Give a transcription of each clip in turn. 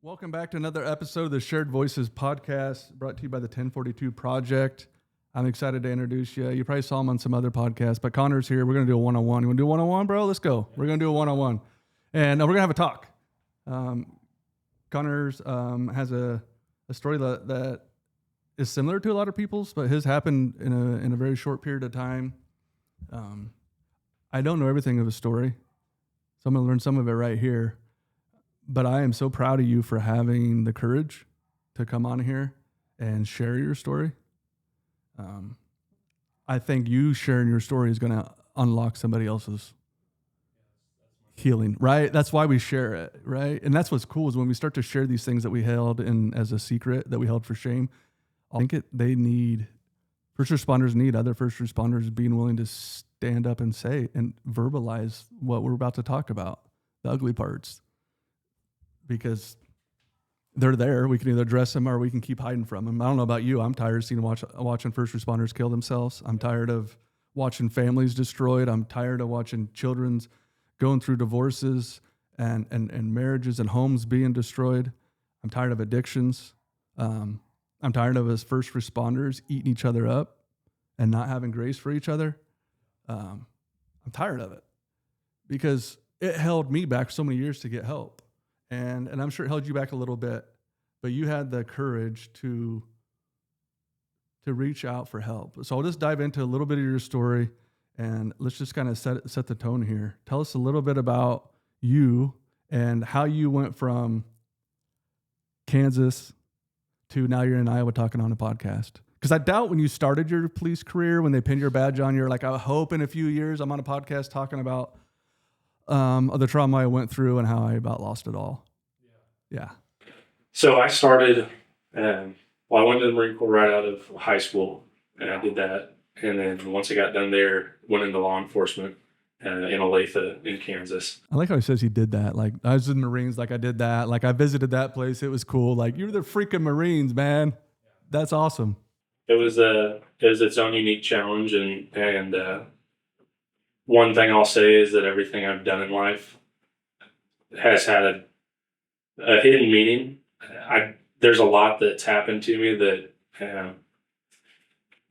Welcome back to another episode of the Shared Voices podcast brought to you by the 1042 Project. I'm excited to introduce you. You probably saw him on some other podcasts, but Connor's here. We're going to do a one-on-one. You want to do a one-on-one, bro? Let's go. We're going to do a one-on-one. And we're going to have a talk. Connor's has a story that is similar to a lot of people's, but his happened in a very short period of time. I don't know everything of his story, so I'm going to learn some of it right here. But I am so proud of you for having the courage to come on here and share your story. I think you sharing your story is going to unlock somebody else's healing, right? That's why we share it, right? And that's what's cool is when we start to share these things that we held in as a secret, that we held for shame. I think they need, first responders need other first responders being willing to stand up and say and verbalize what we're about to talk about, the ugly parts. Because they're there. We can either address them or we can keep hiding from them. I don't know about you. I'm tired of watching first responders kill themselves. I'm tired of watching families destroyed. I'm tired of watching children going through divorces and marriages and homes being destroyed. I'm tired of addictions. I'm tired of us first responders eating each other up and not having grace for each other. I'm tired of it because it held me back so many years to get help. And I'm sure it held you back a little bit, but you had the courage to reach out for help. So I'll just dive into a little bit of your story, and let's just kind of set the tone here. Tell us a little bit about you and how you went from Kansas to now you're in Iowa talking on a podcast. Because I doubt when you started your police career, when they pinned your badge on, you're like, I hope in a few years I'm on a podcast talking about the trauma I went through and how I about lost it all. Yeah. So I started, I went to the Marine Corps right out of high school, and I did that. And then once I got done there, went into law enforcement in Olathe in Kansas. I like how he says he did that. Like, I was in the Marines, like I did that. Like, I visited that place. It was cool. Like, you're the freaking Marines, man. That's awesome. It was its own unique challenge, and one thing I'll say is that everything I've done in life has had a hidden meaning. There's a lot that's happened to me that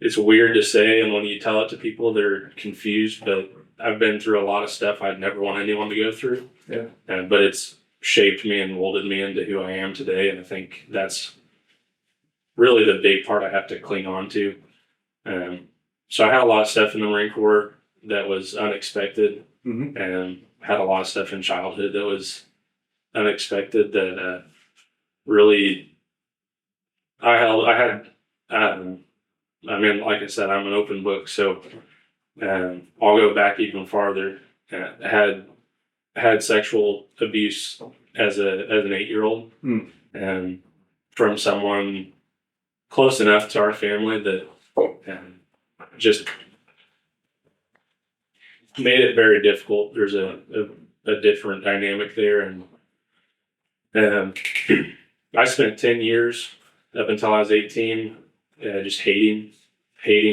it's weird to say, and when you tell it to people, they're confused. But I've been through a lot of stuff I'd never want anyone to go through. Yeah. But it's shaped me and molded me into who I am today, and I think that's really the big part I have to cling on to. So I had a lot of stuff in the Marine Corps that was unexpected, and had a lot of stuff in childhood that was unexpected that really I mean, like I said, I'm an open book, so I'll go back even farther. I had sexual abuse as an 8-year-old, and from someone close enough to our family that just made it very difficult. There's a different dynamic there, and I spent 10 years up until I was 18 just hating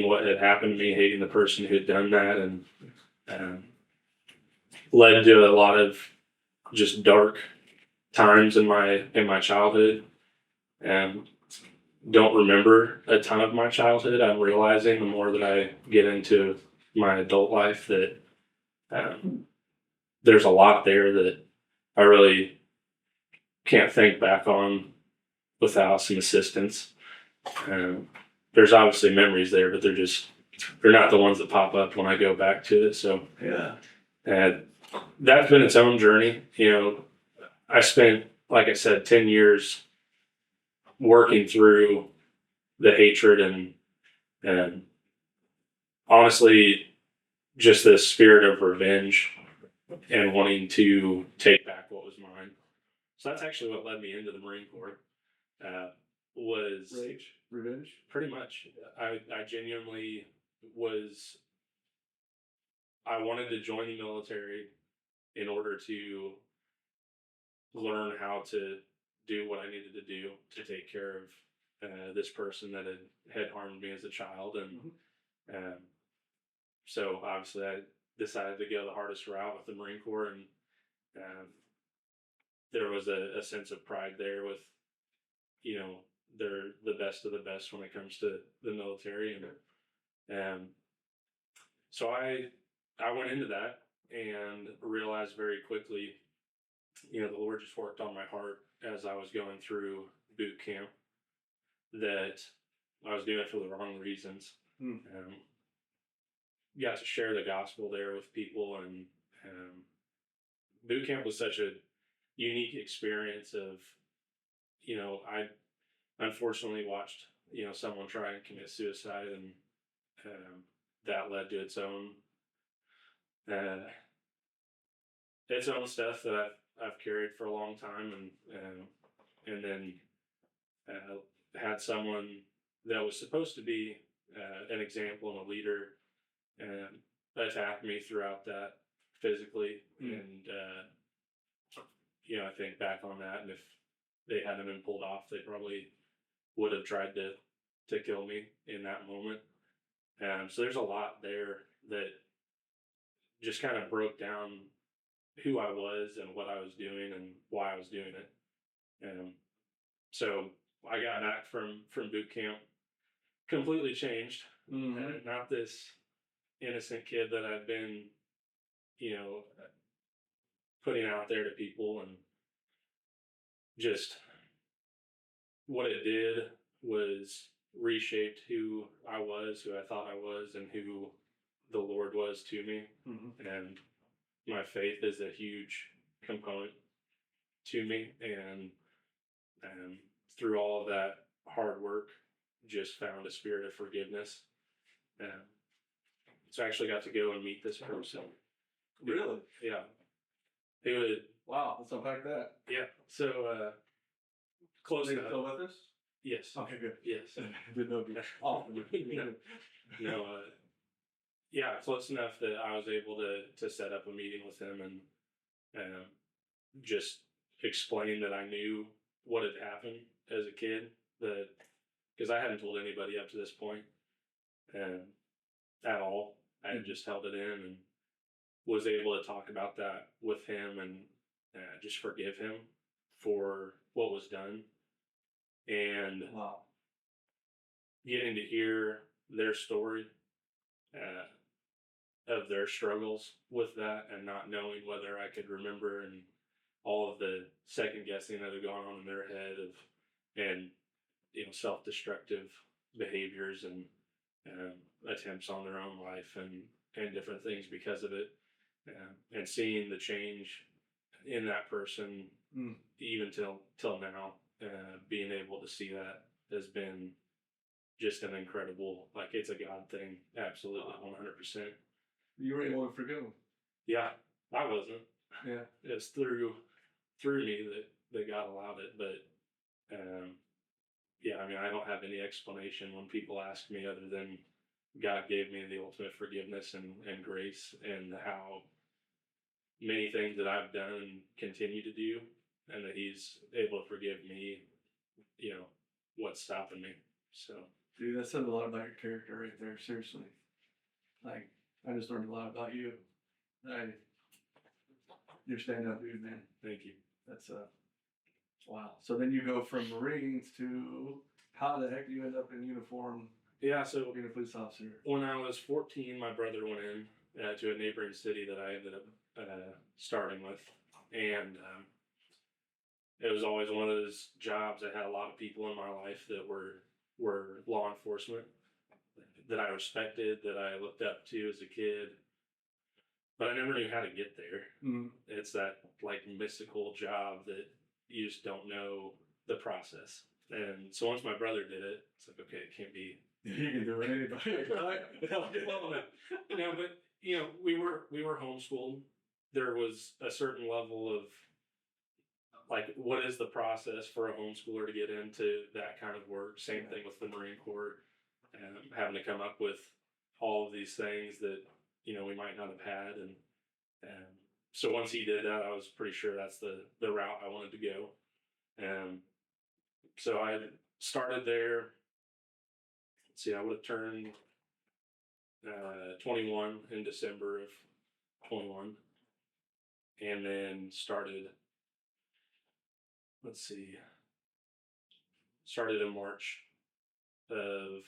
what had happened to me, hating the person who had done that, and led to a lot of just dark times in my childhood. Don't remember a ton of my childhood. I'm realizing the more that I get into my adult life that there's a lot there that I really can't think back on without some assistance. There's obviously memories there, but they're not the ones that pop up when I go back to it. So Yeah. That's been its own journey. I spent, like I said, 10 years working through the hatred and honestly just the spirit of revenge and wanting to take back what was mine. So that's actually what led me into the Marine Corps. Was Revenge? pretty much. I genuinely I wanted to join the military in order to learn how to do what I needed to do to take care of this person that had harmed me as a child. And so obviously I decided to go the hardest route with the Marine Corps, and there was a sense of pride there with, they're the best of the best when it comes to the military. And so I went into that and realized very quickly, the Lord just worked on my heart as I was going through boot camp that I was doing it for the wrong reasons. Got to share the gospel there with people, and boot camp was such a unique experience of, I unfortunately watched, someone try and commit suicide, and that led to its own stuff that I've carried for a long time, and then had someone that was supposed to be an example and a leader attack me throughout that physically, and I think back on that, and if they hadn't been pulled off, they probably would have tried to kill me in that moment. So there's a lot there that just kind of broke down who I was and what I was doing and why I was doing it. So I got back from boot camp completely changed. Not this innocent kid that I've been, putting out there to people, and just what it did was reshaped who I was, who I thought I was, and who the Lord was to me. And my faith is a huge component to me, and through all of that hard work, just found a spirit of forgiveness. So I actually got to go and meet this person. Really? Yeah. It would. Wow. Let's unpack that. Yeah. So close enough. Still with us? Yes. Okay, good. Yes. Didn't know if you. No. Yeah, close enough that I was able to set up a meeting with him and just explain that I knew what had happened as a kid, because I hadn't told anybody up to this point at all. I had just held it in, and was able to talk about that with him, and just forgive him for what was done. And Wow. Getting to hear their story of their struggles with that, and not knowing whether I could remember, and all of the second guessing that had gone on in their head and self-destructive behaviors and attempts on their own life and different things because of it, and seeing the change in that person even till now, being able to see that has been just an incredible, it's a God thing. Absolutely. 100%. You were able to forgive him. Yeah, I wasn't. Yeah. It's through me that God allowed it. But I don't have any explanation when people ask me, other than God gave me the ultimate forgiveness and grace, and how many things that I've done and continue to do, and that He's able to forgive me, what's stopping me. So, dude, that said a lot about your character right there. Seriously. I just learned a lot about you. You're stand up dude, man. Thank you. That's wow. So then you go from Marines to, how the heck do you end up in uniform? Yeah, so being a police officer. When I was 14, my brother went in to a neighboring city that I ended up starting with, and it was always one of those jobs. I had a lot of people in my life that were law enforcement that I respected, that I looked up to as a kid, but I never knew how to get there. It's that mystical job that you just don't know the process. And so once my brother did it, it's like, okay, it can't be. You can do it anybody. But we were homeschooled. There was a certain level of what is the process for a homeschooler to get into that kind of work? Same thing with the Marine Corps, having to come up with all of these things that we might not have had, and so once he did that, I was pretty sure that's the route I wanted to go. So I started there. Let's see, I would have turned 21 in December of 21, and then started let's see, started in March of,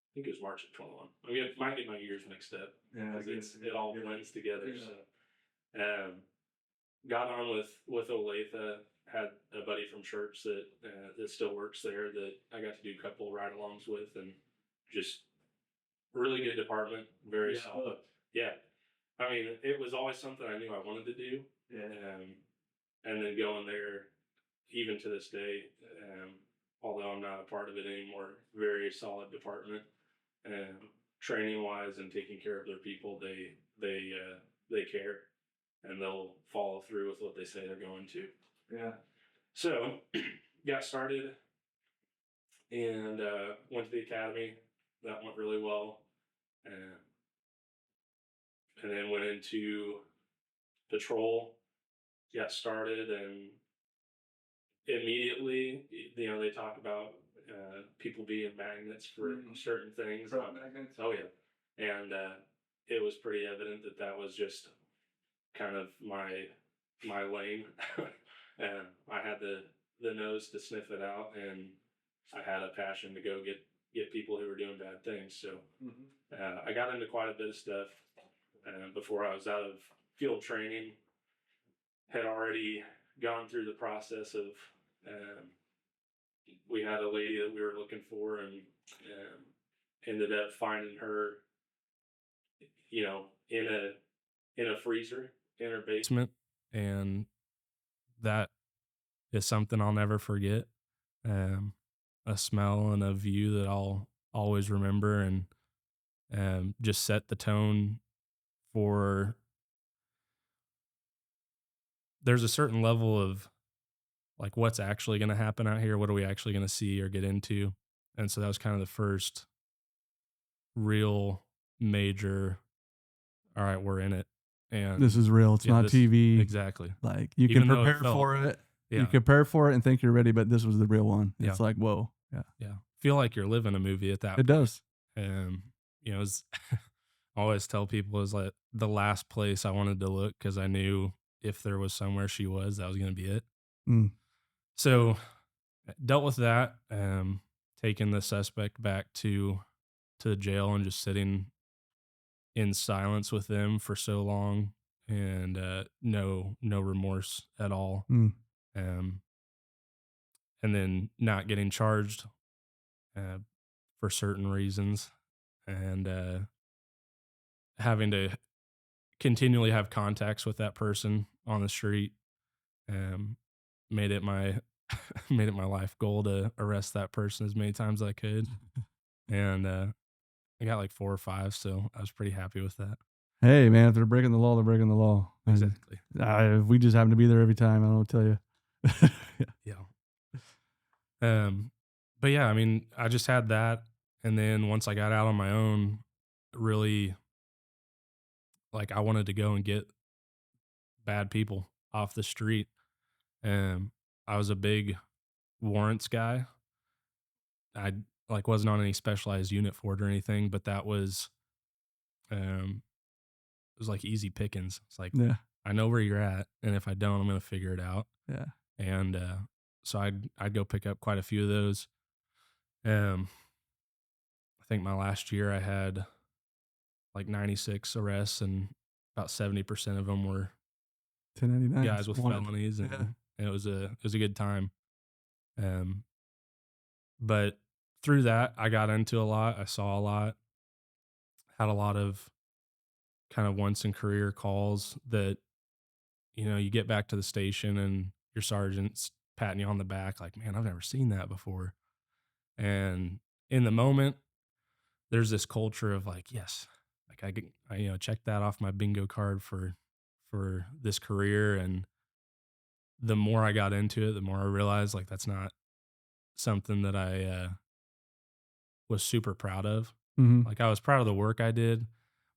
I think it was March of 21. I mean, I might get my years mixed up because it all blends together. Yeah. So, got on with Olathe. Had a buddy from church that still works there that I got to do a couple ride-alongs with, and just really good department, very solid. Yeah, I mean, it was always something I knew I wanted to do, and then going there, even to this day, although I'm not a part of it anymore, very solid department. Training wise and taking care of their people, they care, and they'll follow through with what they say they're going to. Yeah. So got started and went to the academy. That went really well, and then went into patrol. Got started, and immediately, they talk about people being magnets for certain things. Magnets. Oh yeah, and it was pretty evident that was just kind of my lane, and I had the nose to sniff it out, and I had a passion to go get people who were doing bad things. So I got into quite a bit of stuff before I was out of field training. Had already gone through the process of we had a lady that we were looking for, and ended up finding her, in a freezer in her basement, and that is something I'll never forget. A smell and a view that I'll always remember, and just set the tone for. There's a certain level of like what's actually going to happen out here. What are we actually going to see or get into? And so that was kind of the first real major. All right, we're in it, and This is real. It's not TV. Exactly. Like you Even can though it prepare felt- for it. Yeah. You can prepare for it and think you're ready, but this was the real one. It's Yeah. like, whoa. Yeah. Yeah. Feel like you're living a movie at that It point. does. It's I always tell people is like the last place I wanted to look, because I knew if there was somewhere she was, that was going to be it. Mm. So dealt with that, taking the suspect back to the jail and just sitting in silence with them for so long, and no remorse at all. Mm. And then not getting charged for certain reasons, and having to continually have contacts with that person on the street. Made it my life goal to arrest that person as many times as I could, and I got like 4 or 5, so I was pretty happy with that. Hey, man, if they're breaking the law, they're breaking the law. Exactly. If we just happen to be there every time, I don't tell you. Yeah. But yeah, I mean, I just had that, and then once I got out on my own, really, like, I wanted to go and get bad people off the street. I was a big warrants guy. I wasn't on any specialized unit for it or anything, but that was, it was like easy pickings. It's like, Yeah. I know where you're at, and if I don't, I'm going to figure it out. Yeah. And so I'd go pick up quite a few of those. I think my last year I had like 96 arrests, and about 70% of them were 1099 guys with felonies, and it was a good time. But through that, I got into a lot. I saw a lot. Had a lot of kind of once in career calls that, you get back to the station and your sergeant's patting you on the back like, man, I've never seen that before. And in the moment, there's this culture of like, yes, like I check that off my bingo card for this career. And the more I got into it, the more I realized like that's not something that I was super proud of. Mm-hmm. Like I was proud of the work I did,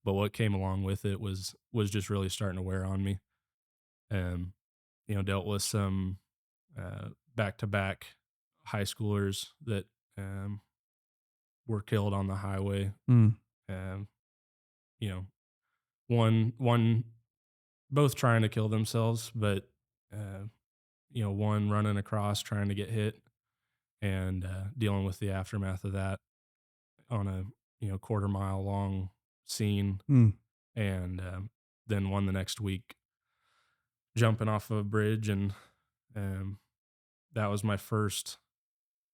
but what came along with it was just really starting to wear on me. Dealt with some back-to-back high schoolers that were killed on the highway. Mm. One both trying to kill themselves, but uh, one running across trying to get hit, and dealing with the aftermath of that on a quarter mile long scene, Mm. and then one the next week jumping off of a bridge, and um, that was my first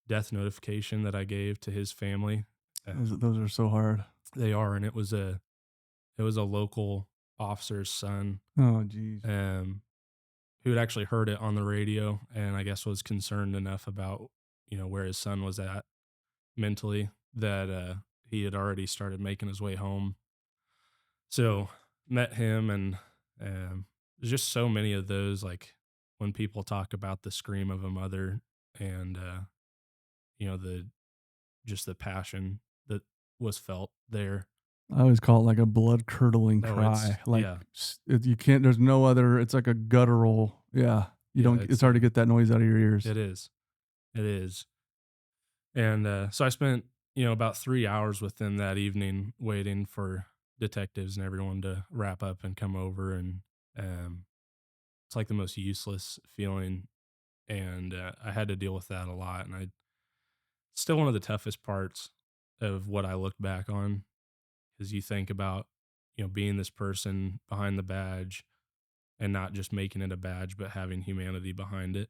death notification that I gave to his family. Those are so hard. They are, and it was a local officer's son, Oh, geez. um, who had actually heard it on the radio, and I guess was concerned enough about where his son was at mentally that he had already started making his way home. So met him, and there's just so many of those, like when people talk about the scream of a mother, and the just the passion that was felt there. I always call it like a blood curdling Oh, it's cry. Like yeah, you can't. There's no other. It's like a guttural. Yeah, you yeah, don't. It's hard to get that noise out of your ears. it is, it is. And so I spent about 3 hours with them that evening waiting for detectives and everyone to wrap up and come over, and um, it's like the most useless feeling, and I had to deal with that a lot, and I still one of the toughest parts of what I look back on is you think about being this person behind the badge and not just making it a badge but having humanity behind it.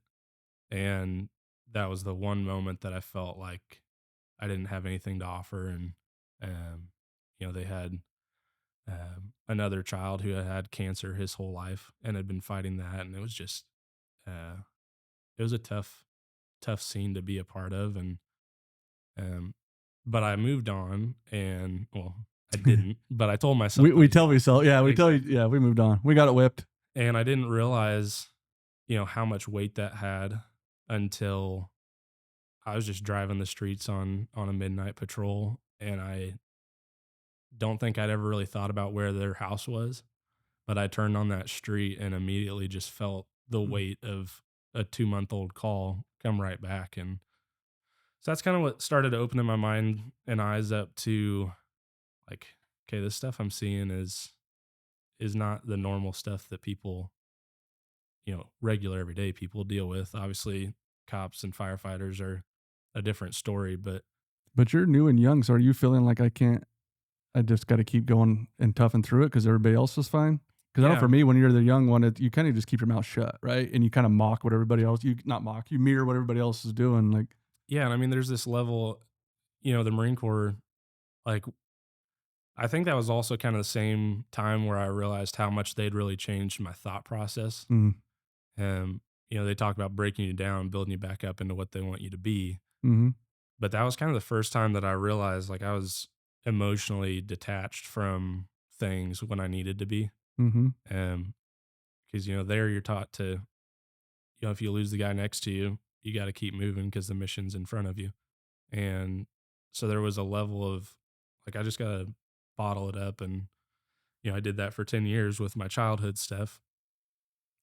And that was the one moment that I felt like I didn't have anything to offer. And they had another child who had had cancer his whole life and had been fighting that, and it was just uh, it was a tough scene to be a part of. And um, but I moved on, and well, I didn't, but I told myself We tell ourselves. Yeah, we tell you. exactly. Yeah, we moved on. We got it whipped. And I didn't realize how much weight that had until I was just driving the streets on a midnight patrol, and I don't think I'd ever really thought about where their house was, but I turned on that street and immediately just felt the Mm. weight of a 2-month-old call come right back. And so that's kind of what started opening my mind and eyes up to, like, okay, this stuff I'm seeing is not the normal stuff that people, regular everyday people deal with. Obviously, cops and firefighters are a different story, but But you're new and young, so are you feeling like I can't? I just got to keep going and toughen through it because everybody else is fine. Because I know for yeah, me, when you're the young one, you kind of just keep your mouth shut, right? And you kind of mock what everybody else. You not mock. You mirror what everybody else is doing. Like, yeah. And I mean, there's this level, the Marine Corps, like, I think that was also kind of the same time where I realized how much they'd really changed my thought process. mm, They talk about breaking you down, building you back up into what they want you to be. mm-hmm, But that was kind of the first time that I realized, like, I was emotionally detached from things when I needed to be. mm-hmm. Um, because there you're taught to, if you lose the guy next to you, you got to keep moving because the mission's in front of you. And so there was a level of, like, I just got to bottle it up. And I did that for 10 years with my childhood stuff.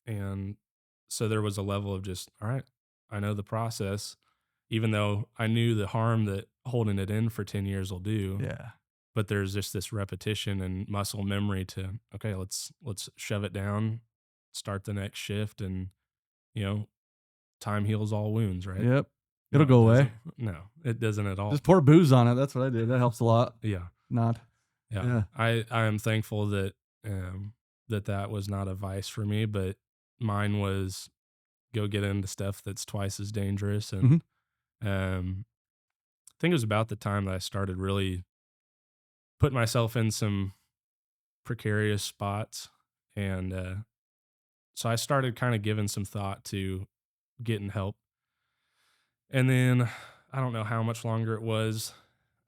And so there was a level of just, all right, I know the process, even though I knew the harm that holding it in for 10 years will do. Yeah. But there's just this repetition and muscle memory to, okay, let's shove it down, start the next shift, and you know time heals all wounds, right? Yep. It'll No, go it away. doesn't. No, it doesn't at all. Just pour booze on it. That's what I did. That helps a lot. Yeah, Not. yeah. Yeah. I am thankful that that was not a vice for me, but mine was go get into stuff that's twice as dangerous. Hmm. And I think it was about the time that I started really putting myself in some precarious spots, and so I started kind of giving some thought to getting help. And then I don't know how much longer it was.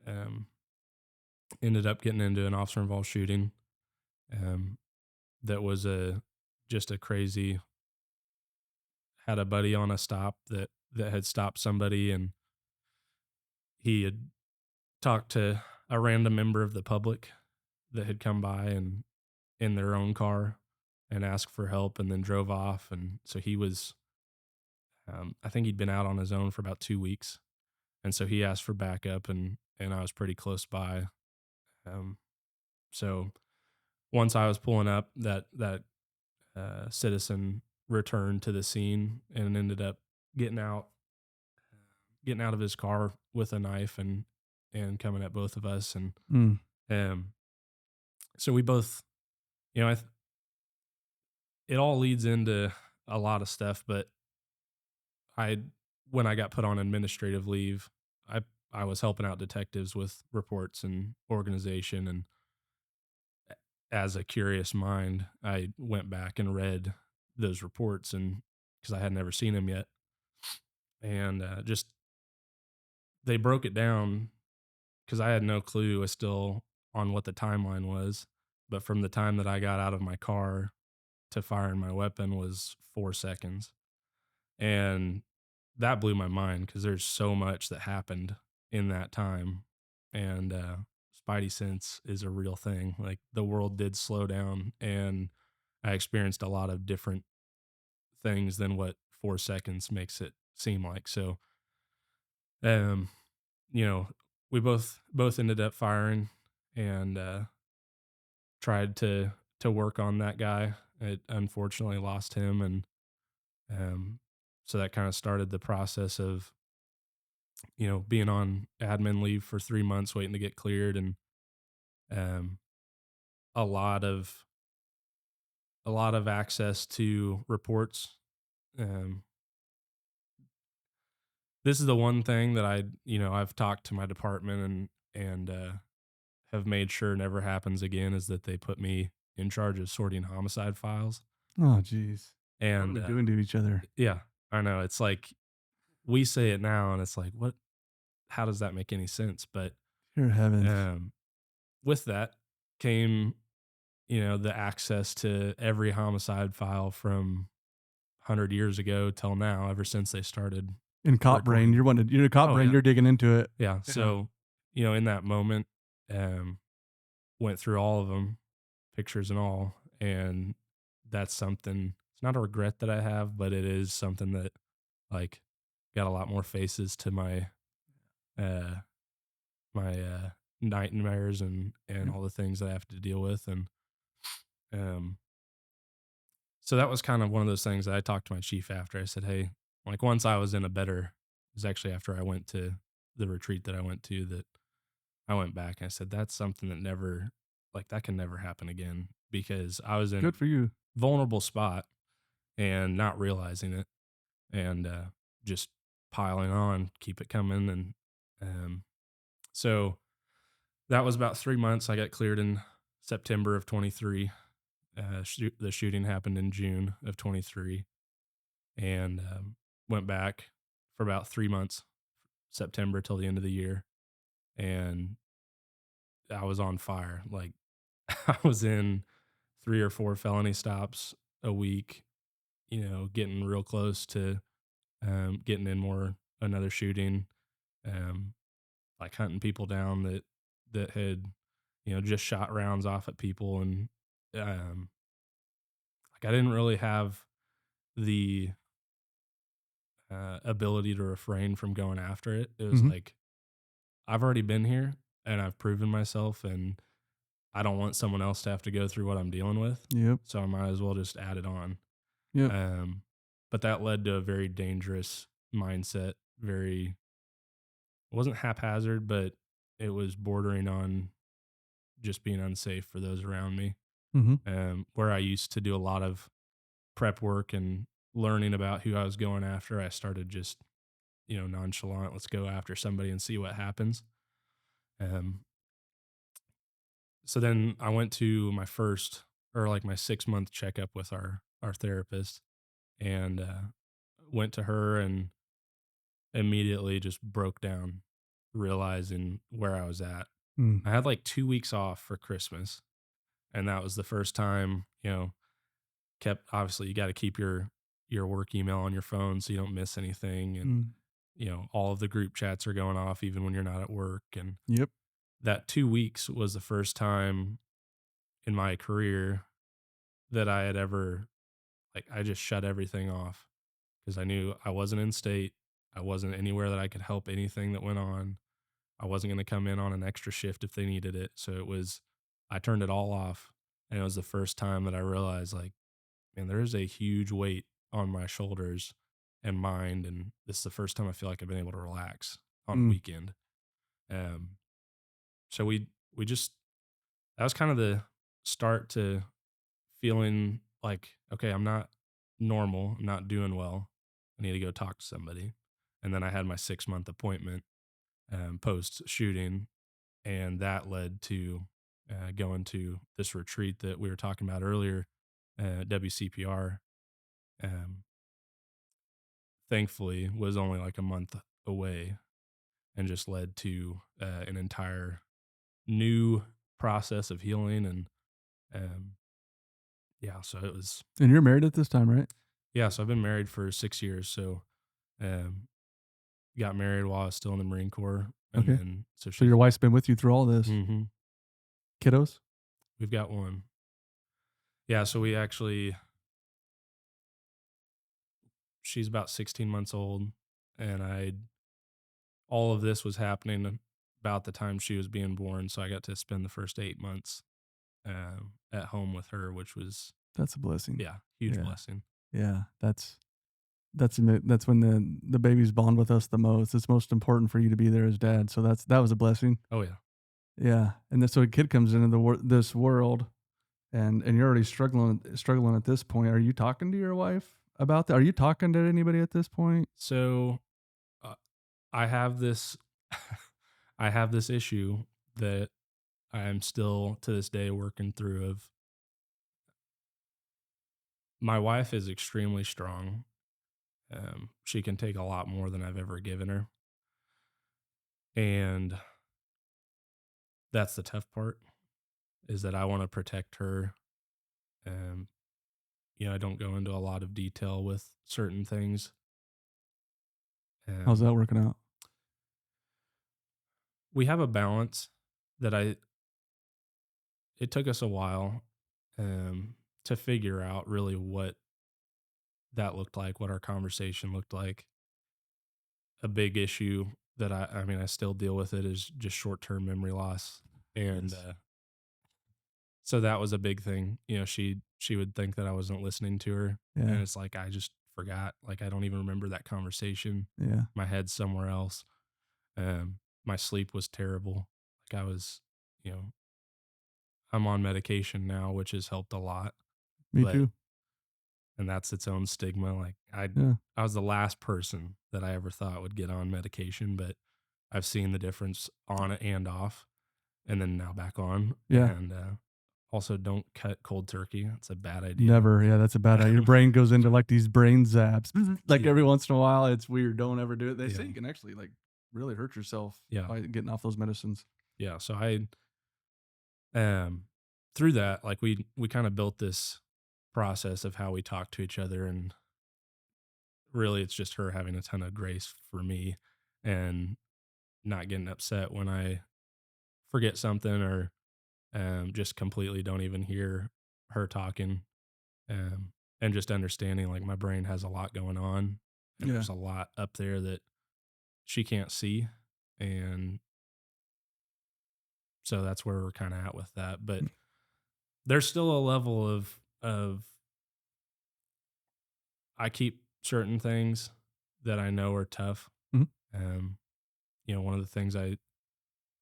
Um, Ended up getting into an officer involved shooting. Um, that was just a crazy. Had a buddy on a stop that had stopped somebody, and he had talked to a random member of the public that had come by and in their own car and asked for help, and then drove off. And so he was, I think he'd been out on his own for about 2 weeks, and so he asked for backup, and I was pretty close by. Um, so once I was pulling up, that citizen returned to the scene and ended up getting out getting out of his car with a knife and coming at both of us. And Mm. um so we both, you know, it all leads into a lot of stuff, but I when I got put on administrative leave, I I was helping out detectives with reports and organization, and as a curious mind, I went back and read those reports, and because I had never seen them yet, and just they broke it down because I had no clue still on what the timeline was, but from the time that I got out of my car to firing my weapon was 4 seconds. And that blew my mind because there's so much that happened in that time. And Spidey sense is a real thing. Like the world did slow down, and I experienced a lot of different things than what 4 seconds makes it seem like. So, um, you know, we both ended up firing, and tried to work on that guy. It unfortunately lost him, and um, so that kind of started the process of, being on admin leave for 3 months, waiting to get cleared, and um, a lot of access to reports. Um, this is the one thing that I've talked to my department and have made sure never happens again, is that they put me in charge of sorting homicide files. Oh, geez. What are And we doing to each other? yeah, I know, it's like we say it now, and it's like, what? How does that make any sense? But Dear heavens. um, with that came, the access to every homicide file from 100 years ago till now, ever since they started In cop brain, recording. you're a cop Oh, brain, yeah. you're digging into it. Yeah. Yeah. So, in that moment, um, went through all of them, pictures and all. And that's something, it's not a regret that I have, but it is something that, like, got a lot more faces to uh, my nightmares and Yep. all the things that I have to deal with. And, um, so that was kind of one of those things that I talked to my chief after. I said, hey, like once I was in a better, it was actually after I went to the retreat that I went to, that I went back and I said, that's something that never, like that can never happen again, because I was in a Good for you. vulnerable spot and not realizing it, and just piling on, keep it coming. And so that was about 3 months. I got cleared in September of 23. The shooting happened in June of 23, and went back for about 3 months, September till the end of the year. And I was on fire. Like I was in 3 or 4 felony stops a week, getting real close to getting in another shooting, um, like hunting people down that had, just shot rounds off at people. And like I didn't really have the ability to refrain from going after it. It was Mhm. like, I've already been here and I've proven myself, and I don't want someone else to have to go through what I'm dealing with. Yep. So I might as well just add it on. Yep. Um, but that led to a very dangerous mindset. It wasn't haphazard, but it was bordering on just being unsafe for those around me. Mhm. Where I used to do a lot of prep work and learning about who I was going after, I started just, nonchalant. Let's go after somebody and see what happens. Um, so then I went to my first, or like my 6 month checkup with our therapist, and went to her and immediately just broke down, realizing where I was at. Mm. I had like 2 weeks off for Christmas, and that was the first time, kept, obviously you got to keep your work email on your phone so you don't miss anything. And Mm. all of the group chats are going off even when you're not at work. And Yep. that 2 weeks was the first time in my career that I had ever, like, I just shut everything off, because I knew I wasn't in state. I wasn't anywhere that I could help anything that went on. I wasn't going to come in on an extra shift if they needed it. So I turned it all off. And it was the first time that I realized, like, man, there is a huge weight on my shoulders and mind, and this is the first time I feel like I've been able to relax on a Mm. weekend. Um, so we just that was kind of the start to feeling like, okay, I'm not normal, I'm not doing well. I need to go talk to somebody. And then I had my 6-month appointment post shooting, and that led to going to this retreat that we were talking about earlier, WCPR. Um, Thankfully, was only like a month away, and just led to an entire new process of healing. And um, yeah, so it was. And you're married at this time, right? Yeah, so I've been married for 6 years. So um, got married while I was still in the Marine Corps, and Okay. then so So your wife's been with you through all this. hmm Kiddos? we've got one. Yeah, so we actually she's about 16 months old, and I all of this was happening about the time she was being born, so I got to spend the first 8 months at home with her, which was That's a blessing. huge Yeah. blessing. Yeah. That's when the babies bond with us the most. It's most important for you to be there as dad. So that was a blessing. Oh yeah. Yeah. And then so a kid comes into this world, and you're already struggling at this point. Are you talking to your wife about that? Are you talking to anybody at this point? So uh, I have this I have this issue that I'm still to this day working through. Of my wife is extremely strong. She can take a lot more than I've ever given her, and that's the tough part, is that I want to protect her. um I don't go into a lot of detail with certain things. How's um that working out? we have a balance that it took us a while to figure out really what that looked like, what our conversation looked like. A big issue that I mean, I still deal with it, is just short-term memory loss. And Yes. so that was a big thing. She would think that I wasn't listening to her, Yeah. and it's like I just forgot. Like, I don't even remember that conversation. Yeah. My head's somewhere else. My sleep was terrible. Like, I was, you know, I'm on medication now, which has helped a lot, Me but too. and that's its own stigma. Like, Yeah. I was the last person that I ever thought would get on medication, but I've seen the difference on it and off, and then now back on. Yeah. And also, don't cut cold turkey. It's a bad idea. Never. Yeah, that's a bad idea. Your brain goes into like these brain zaps. Like Yeah. every once in a while. It's weird. Don't ever do it. They say Yeah. you can actually like really hurt yourself Yeah. by getting off those medicines. Yeah. So through that, like, we kind of built this process of how we talk to each other, and really it's just her having a ton of grace for me, and not getting upset when I forget something, or just completely don't even hear her talking. And just understanding, like, my brain has a lot going on, and Yeah. there's a lot up there that she can't see. And so that's where we're kind of at with that. But there's still a level of I keep certain things that I know are tough. Mhm. Um, one of the things I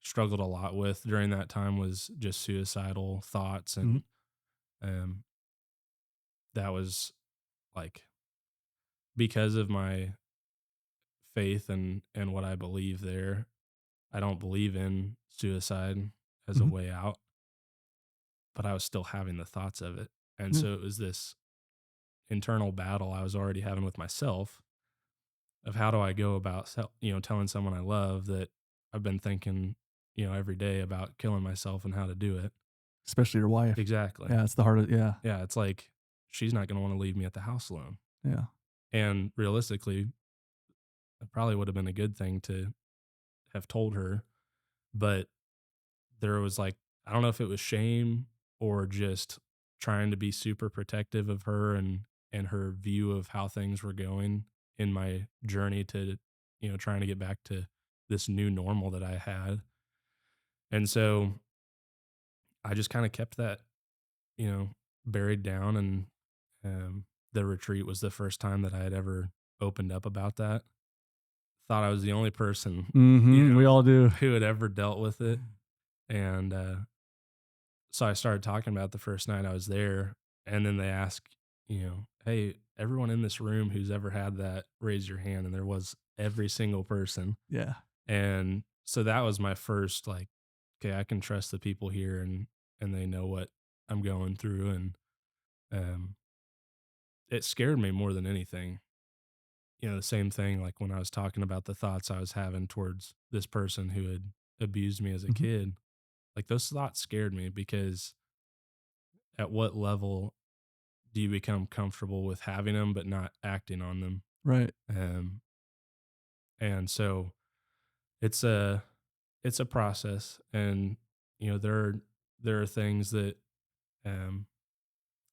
struggled a lot with during that time was just suicidal thoughts. And um, that was, like, because of my faith and what I believe there. I don't believe in suicide as a Mhm. way out, but I was still having the thoughts of it. And Yeah. so it was this internal battle I was already having with myself, of how do I go about, telling someone I love that I've been thinking, every day about killing myself, and how to do it. Especially your wife. Exactly. Yeah, it's the hardest. Yeah. Yeah. It's like, she's not going to want to leave me at the house alone. Yeah. And realistically, it probably would have been a good thing to have told her, but there was, like, I don't know if it was shame or just trying to be super protective of her, and her view of how things were going in my journey to, trying to get back to this new normal that I had. And so I just kind of kept that, buried down. And the retreat was the first time that I had ever opened up about that. Thought I was the only person, We all do. who had ever dealt with it. And so I started talking about it the first night I was there. And then they asked, hey, everyone in this room who's ever had that, raise your hand. And there was every single person. Yeah. And so that was my first, like, okay, I can trust the people here, and they know what I'm going through. And um, it scared me more than anything. The same thing, like when I was talking about the thoughts I was having towards this person who had abused me as a Mhm. kid. Like, those thoughts scared me, because at what level do you become comfortable with having them but not acting on them? Right. Um, and so it's a process, and there are things that um,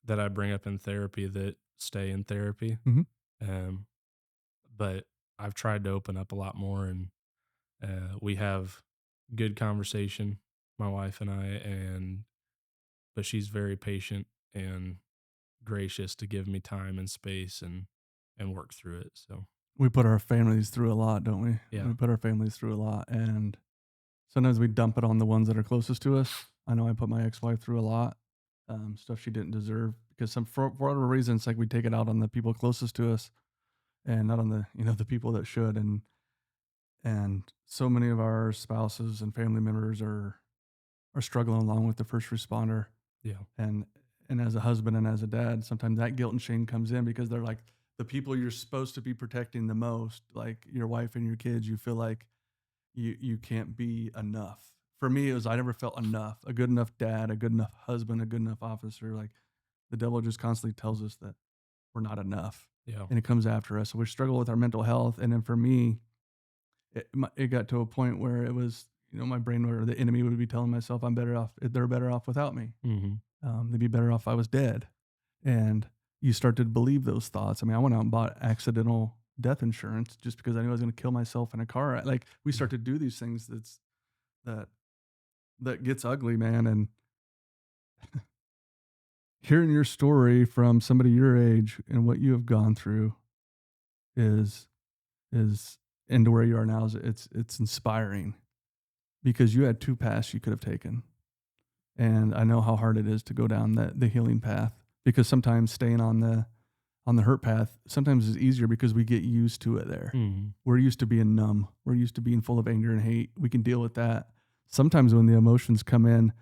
that I bring up in therapy that stay in therapy. Mhm. Um, but I've tried to open up a lot more, and we have good conversation, my wife and I, but she's very patient and gracious to give me time and space and work through it. So We put our families through a lot, don't we? yeah, We put our families through a lot, and sometimes we dump it on the ones that are closest to us. I know I put my ex-wife through a lot, stuff she didn't deserve, because for whatever reason, it's like we take it out on the people closest to us and not on the the people that should. And so many of our spouses and family members are struggling along with the first responder, yeah, and as a husband and as a dad, sometimes that guilt and shame comes in, because they're like the people you're supposed to be protecting the most, like your wife and your kids. You feel like you can't be enough. For me, it was I never felt enough, a good enough dad, a good enough husband, a good enough officer. Like the devil just constantly tells us that we're not enough, yeah, and it comes after us. So we struggle with our mental health, and then for me, it got to a point where it was my brain, or the enemy would be telling myself I'm better off. They're better off without me. mm-hmm. They'd be better off if I was dead. And you start to believe those thoughts. I mean, I went out and bought accidental death insurance just because I knew I was going to kill myself in a car. Like we start to do these things that that gets ugly, man. And hearing your story from somebody your age and what you have gone through is is into where you are now, is it's inspiring, because you had two paths you could have taken. And I know how hard it is to go down the healing path, because sometimes staying on the hurt path sometimes is easier because we get used to it there. Mm-hmm. We're used to being numb. We're used to being full of anger and hate. We can deal with that. Sometimes when the emotions come in,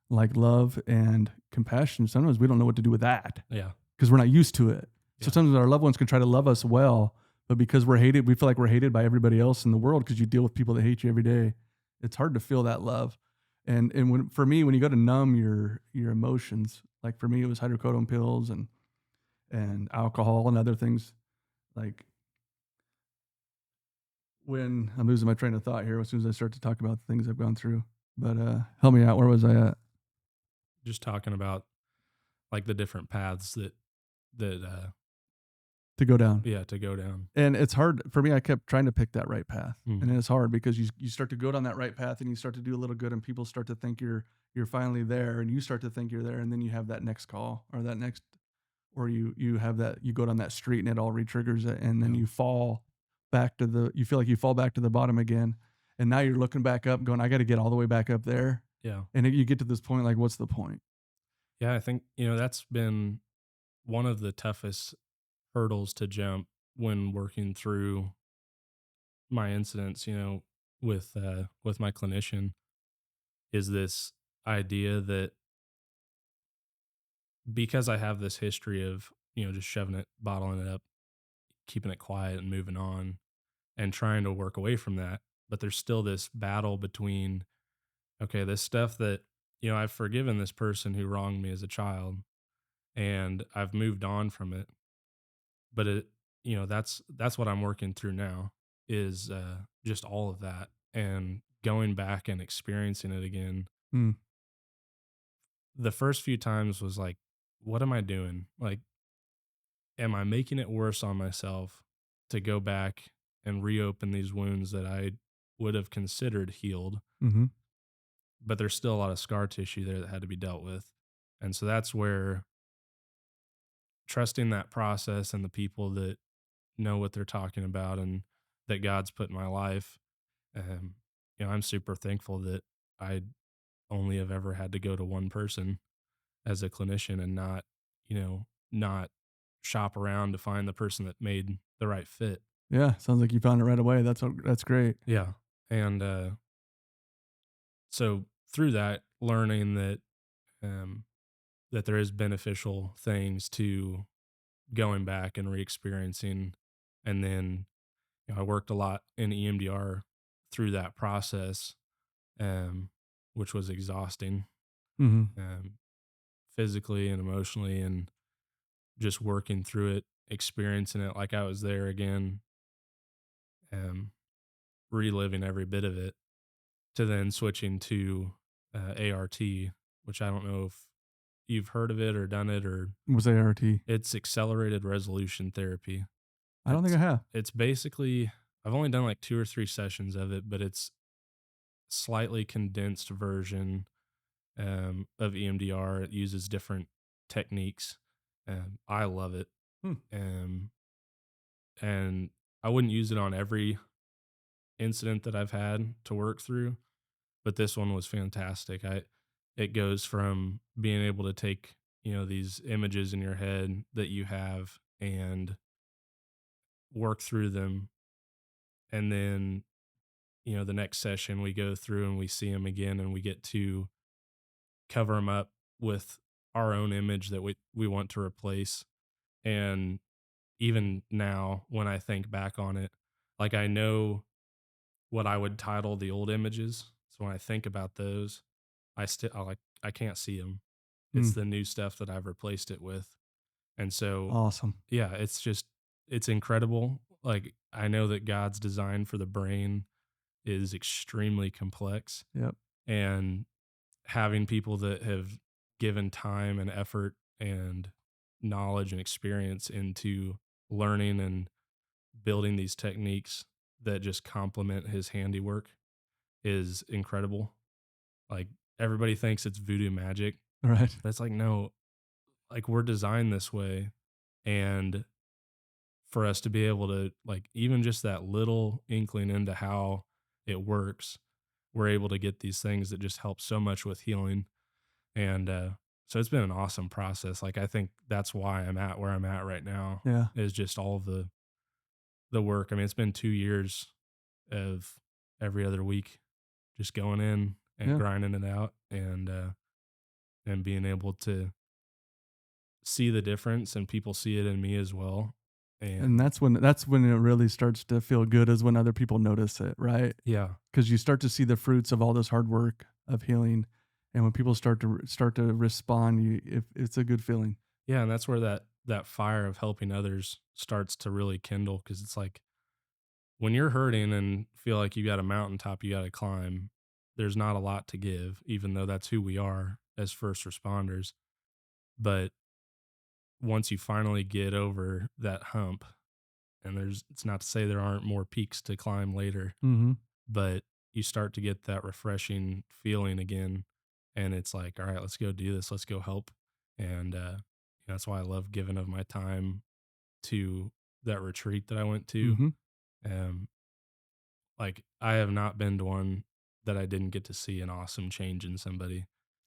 like love and compassion, sometimes we don't know what to do with that Yeah, because we're not used to it. So Yeah. sometimes our loved ones can try to love us well, but because we're hated, we feel like we're hated by everybody else in the world, because you deal with people that hate you every day. It's hard to feel that love. And for me, when you go to numb your emotions, like for me, it was hydrocodone pills and alcohol and other things. Like when I'm losing my train of thought here, as soon as I start to talk about the things I've gone through. But help me out. Where was I at? just talking about like the different paths that To go down. yeah, to go down. And it's hard for me. I kept trying to pick that right path, Mhm. and it's hard because you start to go down that right path, and you start to do a little good, and people start to think you're finally there, and you start to think you're there, and then you have that next call, or that next, or you have that, you go down that street and it all re-triggers it, and then Yeah. you fall back to you feel like you fall back to the bottom again, and now you're looking back up, going, I got to get all the way back up there, Yeah. and you get to this point, like, what's the point? Yeah, I think, that's been one of the toughest hurdles to jump when working through my incidents, with my clinician, is this idea that because I have this history of, just shoving it, bottling it up, keeping it quiet and moving on and trying to work away from that, but there's still this battle between, okay, this stuff that, I've forgiven this person who wronged me as a child and I've moved on from it, but that's what I'm working through now, is just all of that, and going back and experiencing it again. Mm, The first few times was like, what am I doing? Like, am I making it worse on myself to go back and reopen these wounds that I would have considered healed, mm-hmm. but there's still a lot of scar tissue there that had to be dealt with. And so that's where trusting that process and the people that know what they're talking about and that God's put in my life. Um, I'm super thankful that I only have ever had to go to one person as a clinician and not, not shop around to find the person that made the right fit. Yeah, sounds like you found it right away. That's great. Yeah. And so through that, learning um, that there is beneficial things to going back and re-experiencing, and then I worked a lot in EMDR through that process, um, which was exhausting, Mhm. um, physically and emotionally, and just working through it, experiencing it like I was there again, um, reliving every bit of it, to then switching to ART, which I don't know if you've heard of it or done it, or Was ART? it's accelerated resolution therapy. I don't think I have. It's basically, I've only done like 2 or 3 sessions of it, but it's slightly condensed version of EMDR. It uses different techniques. I love it. Hmm. Um, and I wouldn't use it on every incident that I've had to work through, but this one was fantastic. It goes from being able to take, these images in your head that you have and work through them, and then, the next session we go through and we see them again, and we get to cover them up with our own image that we want to replace. And even now, when I think back on it, like, I know what I would title the old images. So when I think about those, I can't see them. Hmm. It's the new stuff that I've replaced it with. And so, Awesome. yeah, it's incredible. Like, I know that God's design for the brain is extremely complex, Yep. and having people that have given time and effort and knowledge and experience into learning and building these techniques that just complement his handiwork is incredible. Like, everybody thinks it's voodoo magic, Right. but it's like, no, like, we're designed this way. And for us to be able to, like, even just that little inkling into how it works, we're able to get these things that just help so much with healing. And so it's been an awesome process. Like, I think that's why I'm at where I'm at right now, Yeah. is just all of the work. I mean, it's been 2 years of every other week just going in and Yeah. grinding it out, and being able to see the difference, and people see it in me as well. And And that's when it really starts to feel good, is when other people notice it, right? yeah, Because you start to see the fruits of all this hard work of healing, and when people start to respond, it's a good feeling. yeah, and that's where that fire of helping others starts to really kindle, because it's like, when you're hurting and feel like you got a mountaintop you got to climb, there's not a lot to give, even though that's who we are as first responders. But once you finally get over that hump, and it's not to say there aren't more peaks to climb later, Mm-hmm. but you start to get that refreshing feeling again. And it's like, all right, let's go do this. Let's go help. And that's why I love giving of my time to that retreat that I went to. Mm-hmm. Um, like, I have not been to one that I didn't get to see an awesome change in somebody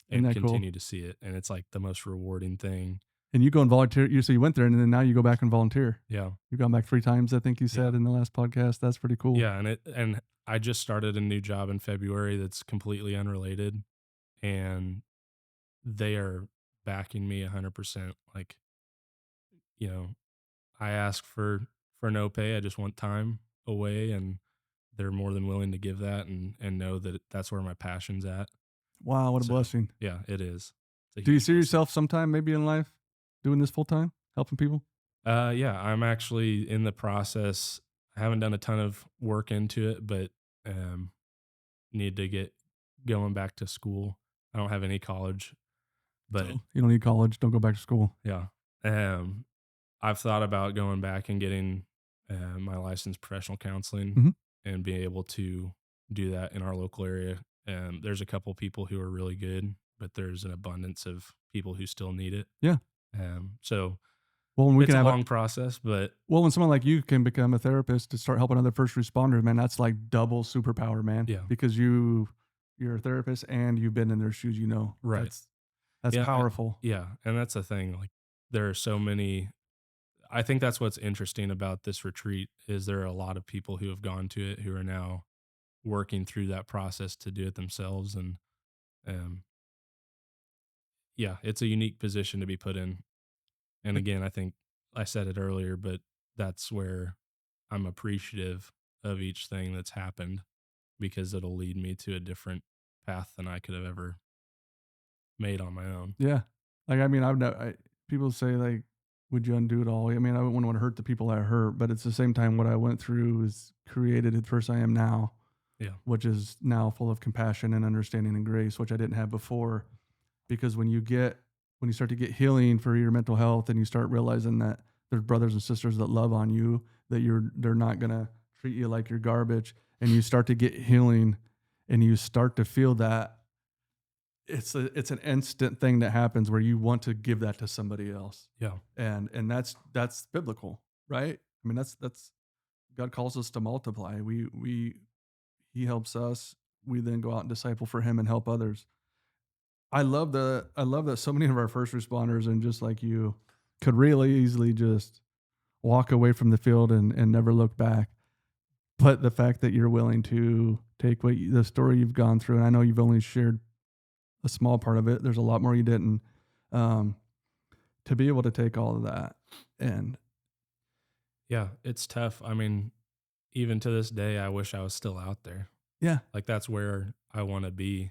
Isn't and that cool? continue to see it. And it's like the most rewarding thing. And you go and volunteer. So you went there, and then now you go back and volunteer. Yeah. You've gone back 3 times, I think you said Yeah. in the last podcast. That's pretty cool. Yeah. And I just started a new job in February that's completely unrelated, and they are backing me 100%. Like, you know, I ask for no pay. I just want time away, and they're more than willing to give that, and know that that's where my passion's at. Wow, what a So, blessing. yeah, it is. It's a Do you huge see blessing. yourself sometime maybe in life doing this full time, helping people? Yeah, I'm actually in the process. I haven't done a ton of work into it, but um, need to get going back to school. I don't have any college, but So you don't need college. Don't go back to school. yeah, um, I've thought about going back and getting my licensed professional counseling, Mhm. and being able to do that in our local area. There's a couple people who are really good, but there's an abundance of people who still need it. Yeah. So Well, when we It's can a have long process, but when someone like you can become a therapist to start helping other first responders, man, that's like double superpower, man. yeah, Because you're a therapist and you've been in their shoes, right. That's Yeah, powerful. yeah, and that's the thing. Like, there are so many. I think that's what's interesting about this retreat is there are a lot of people who have gone to it who are now working through that process to do it themselves, and um, yeah, it's a unique position to be put in. And again, I think I said it earlier, but that's where I'm appreciative of each thing that's happened because it'll lead me to a different path than I could have ever made on my own. Yeah. Like, I mean, people say, like, would you undo it all? I mean, I wouldn't want to hurt the people I hurt, but it's the same time what I went through is created the person I am now, Yeah. which is now full of compassion and understanding and grace, which I didn't have before. Because when you start to get healing for your mental health and you start realizing that there's brothers and sisters that love on you, that they're not gonna treat you like you're garbage, and you start to get healing and you start to feel that it's an instant thing that happens where you want to give that to somebody else. Yeah. And that's biblical, right? I mean, that's God calls us to multiply. He helps us. We then go out and disciple for him and help others. I love that so many of our first responders and just like you could really easily just walk away from the field and never look back. But the fact that you're willing to take the story you've gone through, and I know you've only shared a small part of it. There's a lot more you didn't. Um, to be able to take all of that and Yeah. It's tough. I mean, even to this day, I wish I was still out there. yeah, Like, that's where I want to be,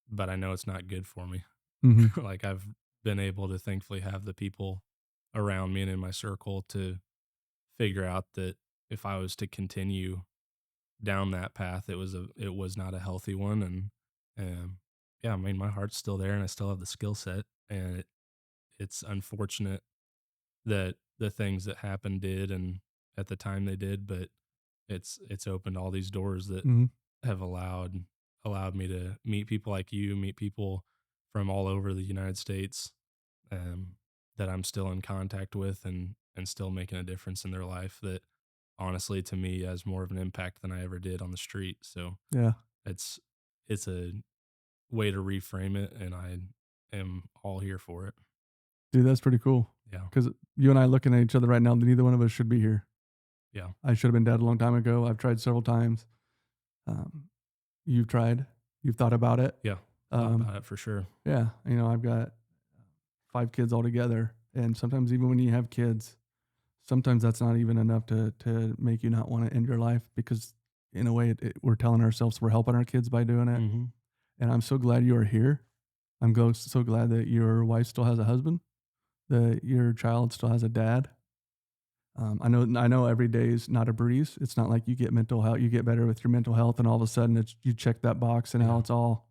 but I know it's not good for me. mm-hmm, Like, I've been able to thankfully have the people around me and in my circle to figure out that if I was to continue down that path, it was not a healthy one. And yeah, I mean, my heart's still there and I still have the skill set. And it's unfortunate that the things that happened did and at the time they did, but it's opened all these doors that mm-hmm, have allowed me to meet people like you, meet people from all over the United States, um, that I'm still in contact with and still making a difference in their life that honestly to me has more of an impact than I ever did on the street. So yeah, it's it's a way to reframe it and I am all here for it. dude, that's pretty cool. Yeah. Because you and I looking at each other right now, neither one of us should be here. Yeah. I should have been dead a long time ago. I've tried several times. Um, you've tried. You've thought about it. Yeah. Thought Um, about it for sure. yeah, I've got 5 kids altogether, and sometimes even when you have kids, sometimes that's not even enough to make you not want to end your life because in a way we're telling ourselves we're helping our kids by doing it. Mm-hmm. And I'm so glad you are here. So glad that your wife still has a husband, that your child still has a dad. I know every day is not a breeze. It's not like you get mental health, you get better with your mental health, and all of a sudden you check that box and now Yeah. it's all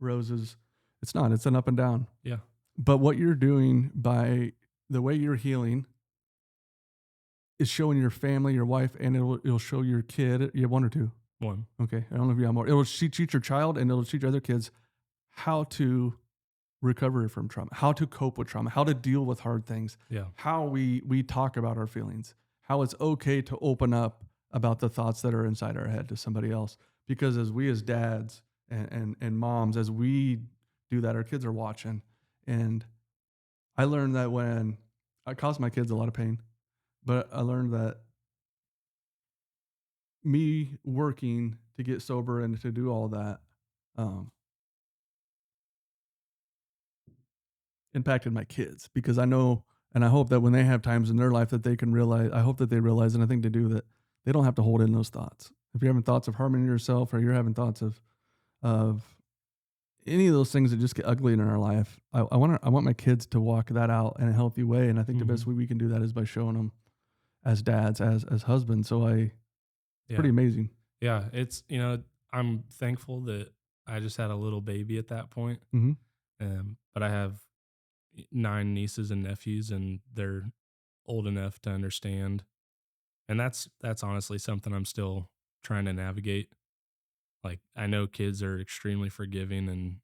roses. It's not. It's an up and down. Yeah. But what you're doing by the way you're healing is showing your family, your wife, and it'll show your kid. You have one or two. One. Okay, I don't know if you have more. It'll teach your child and it'll teach other kids how to recover from trauma, how to cope with trauma, how to deal with hard things, Yeah. how we talk about our feelings, how it's okay to open up about the thoughts that are inside our head to somebody else. Because as dads and moms, as we do that, our kids are watching. And I learned that when I caused my kids a lot of pain, but I learned that me working to get sober and to do all that um, impacted my kids because I know and I hope that when they have times in their life that they can realize, I hope that they realize, and I think they do, that they don't have to hold in those thoughts. If you're having thoughts of harming yourself or you're having thoughts of any of those things that just get ugly in our life, I want my kids to walk that out in a healthy way. And I think the best way we can do that is by showing them as dads, as husbands. So it's Yeah. pretty amazing. Yeah. It's, I'm thankful that I just had a little baby at that point. Mm-hmm. But I have 9 nieces and nephews and they're old enough to understand. And that's honestly something I'm still trying to navigate. Like, I know kids are extremely forgiving and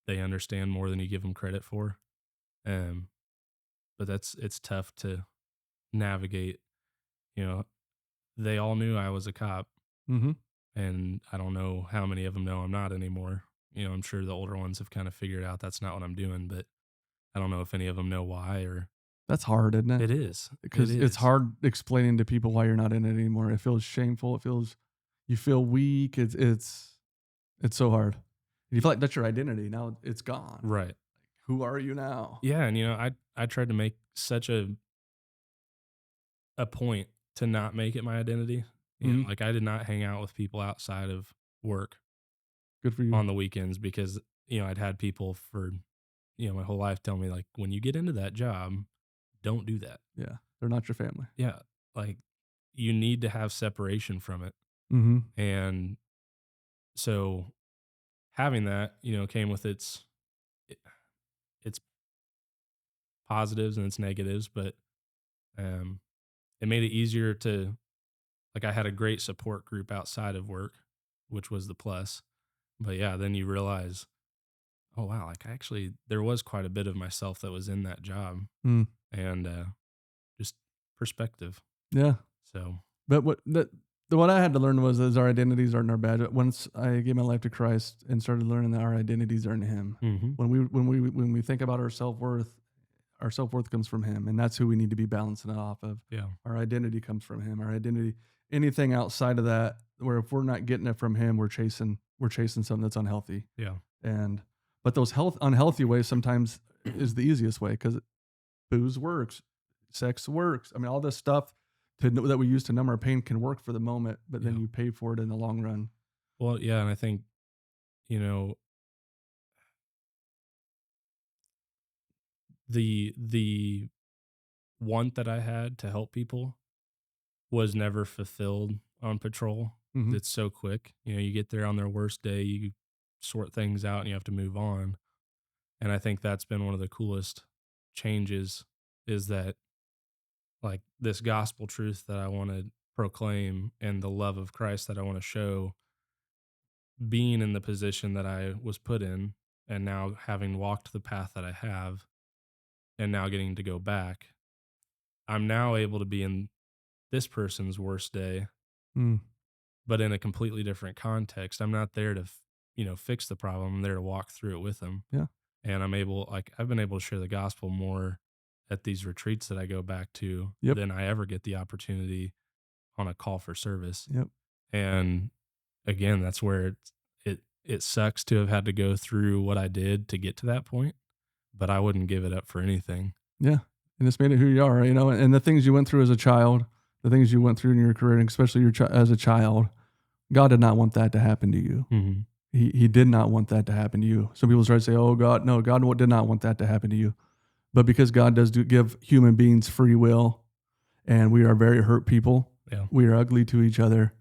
they understand more than you give them credit for. Um, but it's tough to navigate. You know, they all knew I was a cop, Mm-hmm. and I don't know how many of them know I'm not anymore. You know, I'm sure the older ones have kind of figured out that's not what I'm doing, but I don't know if any of them know why. Or That's hard, isn't it? it is. It Because it's is. hard explaining to people why you're not in it anymore. It feels shameful. You feel weak. It's so hard. You feel like that's your identity. Now it's gone. Right. Who are you now? Yeah, and I tried to make such a point to not make it my identity. You know, Mhm. like I did not hang out with people outside of work Good for you. on the weekends because, I'd had people for, my whole life tell me like, when you get into that job, don't do that. Yeah. They're not your family. Yeah. Like you need to have separation from it. Mm-hmm. And so having that, came with its positives and its negatives, but um it made it easier to, like, I had a great support group outside of work, which was the plus. But yeah, then you realize, oh wow, like there was quite a bit of myself that was in that job, Mm. and just perspective. Yeah. So But what I had to learn was our identities aren't our badge. Once I gave my life to Christ and started learning that our identities are in Him. mm-hmm. When we think about our self-worth comes from Him, and that's who we need to be balancing it off of. Yeah. Our identity comes from Him. Our identity, anything outside of that, where if we're not getting it from Him, we're chasing something that's unhealthy. Yeah. But those unhealthy ways sometimes is the easiest way, because booze works, sex works. I mean, all this stuff that we use to numb our pain can work for the moment, but then Yeah. you pay for it in the long run. Well, yeah, and I think, the want that I had to help people was never fulfilled on patrol. Mhm. It's so quick. You get there on their worst day, you sort things out, and you have to move on. And I think that's been one of the coolest changes, is that, like, this gospel truth that I want to proclaim and the love of Christ that I want to show, being in the position that I was put in, and now having walked the path that I have, and now getting to go back, I'm now able to be in this person's worst day, Mm. but in a completely different context. I'm not there to, fix the problem. I'm there to walk through it with them. Yeah. And I've been able to share the gospel more at these retreats that I go back to Yep. than I ever get the opportunity on a call for service. Yep. And again, that's where it sucks to have had to go through what I did to get to that point, but I wouldn't give it up for anything. Yeah. And it's made it who you are, and the things you went through as a child, the things you went through in your career, and especially as a child, God did not want that to happen to you. Mm-hmm. He did not want that to happen to you. Some people try to say, oh, God did not want that to happen to you. But because God does give human beings free will, and we are very hurt people, Yeah. we are ugly to each other.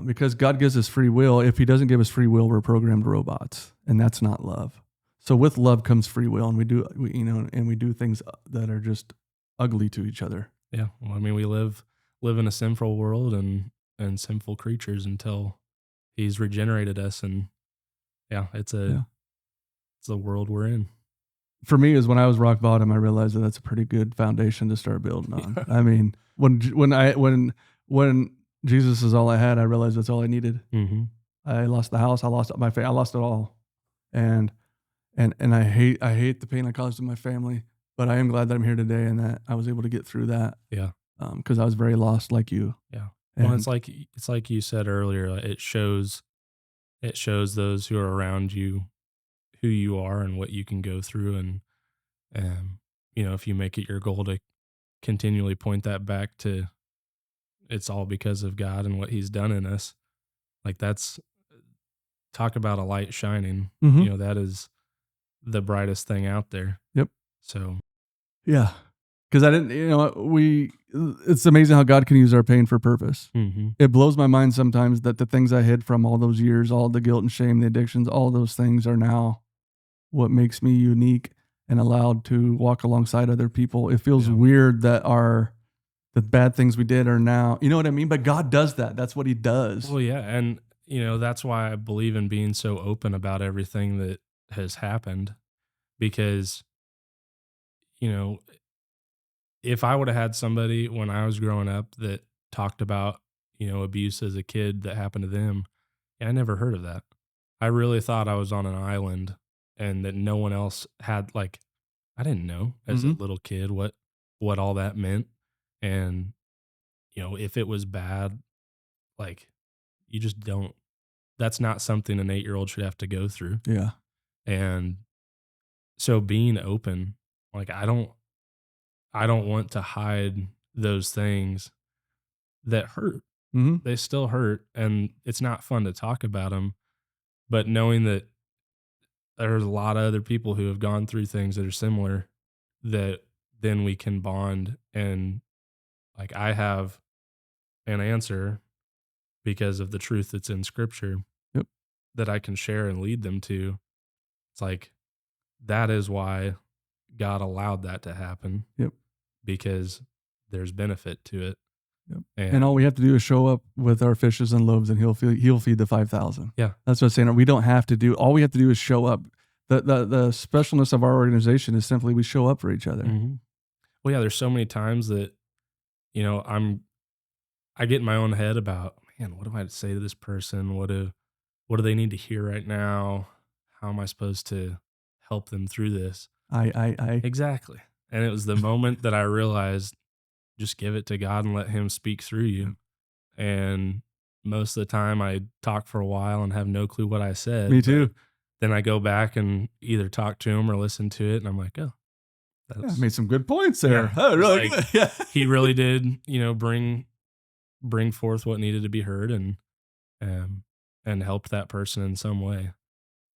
Because God gives us free will. If He doesn't give us free will, we're programmed robots, and that's not love. So with love comes free will, and we do things that are just ugly to each other. Yeah. Well, I mean, we live in a sinful world and sinful creatures until He's regenerated us, and yeah, it's the world we're in. For me, is when I was rock bottom, I realized that that's a pretty good foundation to start building on. I mean, when Jesus is all I had, I realized that's all I needed. Mm-hmm. I lost the house, I lost my faith, I lost it all, and I hate the pain I caused to my family. But I am glad that I'm here today and that I was able to get through that. Yeah. Because I was very lost, like you. Yeah. And Well, it's like you said earlier. It shows those who are around you who you are and what you can go through, and if you make it your goal to continually point that back to, it's all because of God and what He's done in us. Like, that's, talk about a light shining. Mhm. That is the brightest thing out there. Yep. So Yeah. Because I didn't, it's amazing how God can use our pain for purpose. mm-hmm. It blows my mind sometimes that the things I hid from all those years, all the guilt and shame, the addictions, all those things are now what makes me unique and allowed to walk alongside other people. It feels weird that the bad things we did are now, you know what I mean? But God does that. That's what He does. Well, yeah. And, that's why I believe in being so open about everything that has happened, because you know, if I would have had somebody when I was growing up that talked about, abuse as a kid that happened to them, yeah, I never heard of that. I really thought I was on an island and that no one else had, like, I didn't know as a Mhm. little kid what all that meant. And, if it was bad, like, you just don't, that's not something an 8-year-old should have to go through. Yeah. And so being open, like, I don't want to hide those things that hurt. Mhm. They still hurt, and it's not fun to talk about them, but knowing that there's a lot of other people who have gone through things that are similar, that then we can bond. And, like, I have an answer because of the truth that's in scripture Yep. that I can share and lead them to. It's like, that is why God allowed that to happen, Yep. because there's benefit to it. Yep. And And all we have to do is show up with our fishes and loaves, and he'll feed the 5,000. yeah. That's what I'm saying. We don't have to do. All we have to do is show up. The specialness of our organization is simply we show up for each other. Mhm. Well, yeah, there's so many times that, I get in my own head about, man, what do I say to this person? What do they need to hear right now? How am I supposed to help them through this? I. Exactly. And it was the moment that I realized, just give it to God and let him speak through you. And most of the time I talk for a while and have no clue what I said. Me but too. Then I go back and either talk to him or listen to it, and I'm like, oh, Yeah, that's made some good points there. Yeah, Oh, it's really like- good. Yeah. he really did, bring forth what needed to be heard, and helped that person in some way.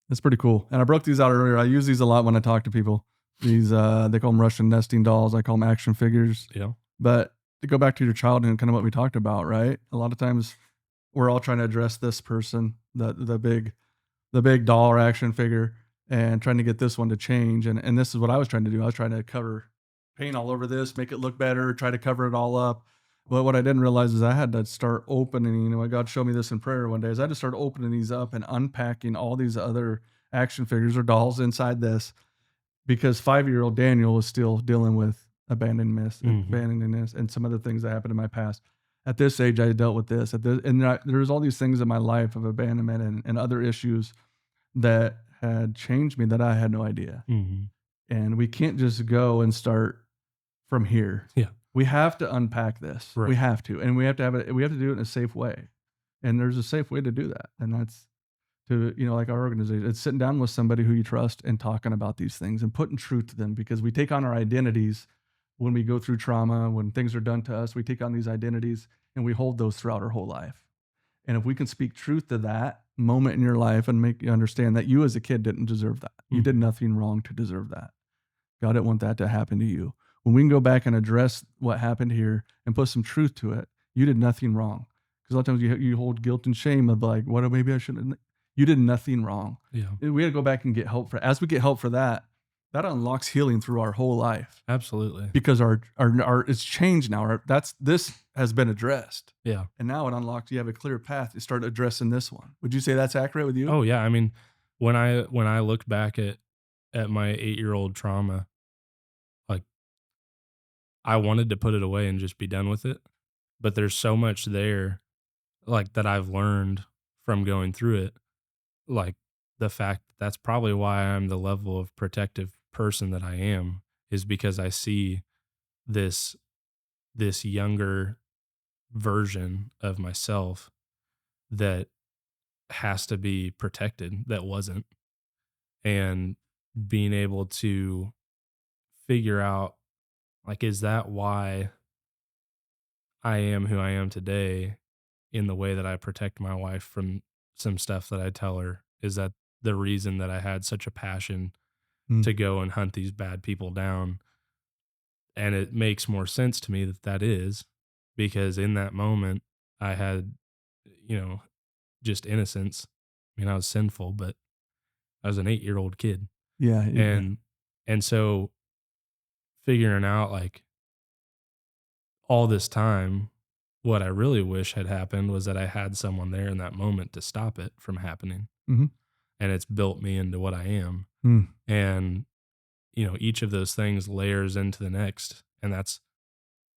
That's pretty cool. And I broke these out earlier. I use these a lot when I talk to people. These they call them Russian nesting dolls. I call them action figures. Yeah. But to go back to your childhood and kind of what we talked about, right? A lot of times we're all trying to address this person, the big doll or action figure, and trying to get this one to change. And this is what I was trying to do. I was trying to cover paint all over this, make it look better, try to cover it all up. But what I didn't realize is I had to start opening, God showed me this in prayer one day, is I had to start opening these up and unpacking all these other action figures or dolls inside this, because 5-year-old Daniel was still dealing with abandonedness and some other things that happened in my past. At this age, I dealt with this. There's all these things in my life of abandonment and other issues that had changed me that I had no idea. Mm-hmm. And we can't just go and start from here. Yeah. We have to unpack this. Right. We have to, and we have to we have to do it in a safe way. And there's a safe way to do that, and that's to like our organization. It's sitting down with somebody who you trust and talking about these things and putting truth to them, because we take on our identities when we go through trauma, when things are done to us. We take on these identities and we hold those throughout our whole life. And if we can speak truth to that moment in your life and make you understand that you as a kid didn't deserve that, you did nothing wrong to deserve that. God didn't want that to happen to you. When we can go back and address what happened here and put some truth to it, you did nothing wrong. Because a lot of times you hold guilt and shame of like, what, maybe I shouldn't. You did nothing wrong. Yeah. We had to go back and get help as we get help for that, that unlocks healing through our whole life. Absolutely. Because our it's changed now. This has been addressed. Yeah. And now it unlocks, you have a clear path to start addressing this one. Would you say that's accurate with you? Oh yeah. I mean, when I look back at my 8-year-old trauma, like, I wanted to put it away and just be done with it. But there's so much there, like, that I've learned from going through it. Like, the fact that's probably why I'm the level of protective person that I am, is because I see this younger version of myself that has to be protected, that wasn't. And being able to figure out, like, is that why I am who I am today in the way that I protect my wife from some stuff that I tell her? Is that the reason that I had such a passion to go and hunt these bad people down? And it makes more sense to me that is, because in that moment I had, just innocence. I mean, I was sinful, but I was an 8-year-old kid. Yeah. And so figuring out, like, all this time, what I really wish had happened was that I had someone there in that moment to stop it from happening. Mhm. And it's built me into what I am. Mm. And each of those things layers into the next. And that's,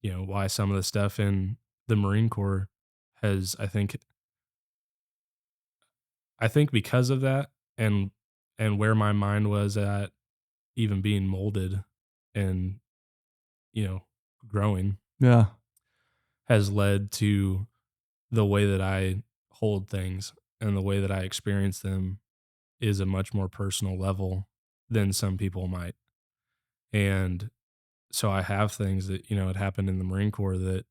why some of the stuff in the Marine Corps has, I think because of that, and where my mind was at, even being molded and, you know, growing, Yeah. has led to the way that I hold things and the way that I experience them is a much more personal level than some people might. And so I have things that, had happened in the Marine Corps that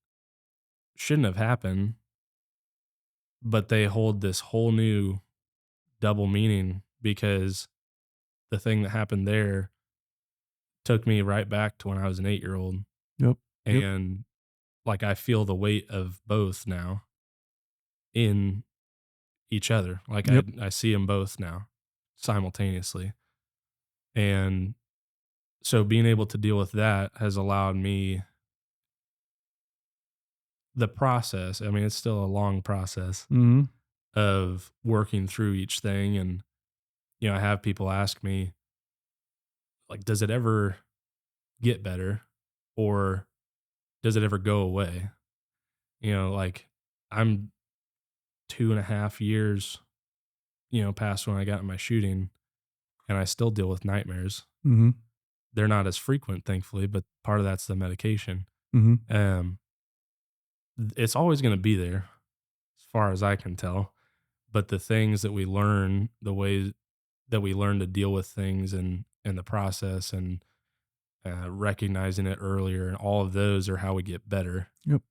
shouldn't have happened, but they hold this whole new double meaning because the thing that happened there took me right back to when I was an 8-year-old. Yep. Yep. And like I feel the weight of both now in each other. Like Yep. I see them both now simultaneously. And so being able to deal with that has allowed me the process. I mean, it's still a long process Mm-hmm. of working through each thing. And, I have people ask me, like, does it ever get better or does it ever go away? Like I'm 2.5 years, past when I got in my shooting and I still deal with nightmares. Mm-hmm. They're not as frequent, thankfully, but part of that's the medication. Mm-hmm. It's always going to be there as far as I can tell. But the things that we learn, the way that we learn to deal with things and the process and recognizing it earlier and all of those are how we get better. Yep.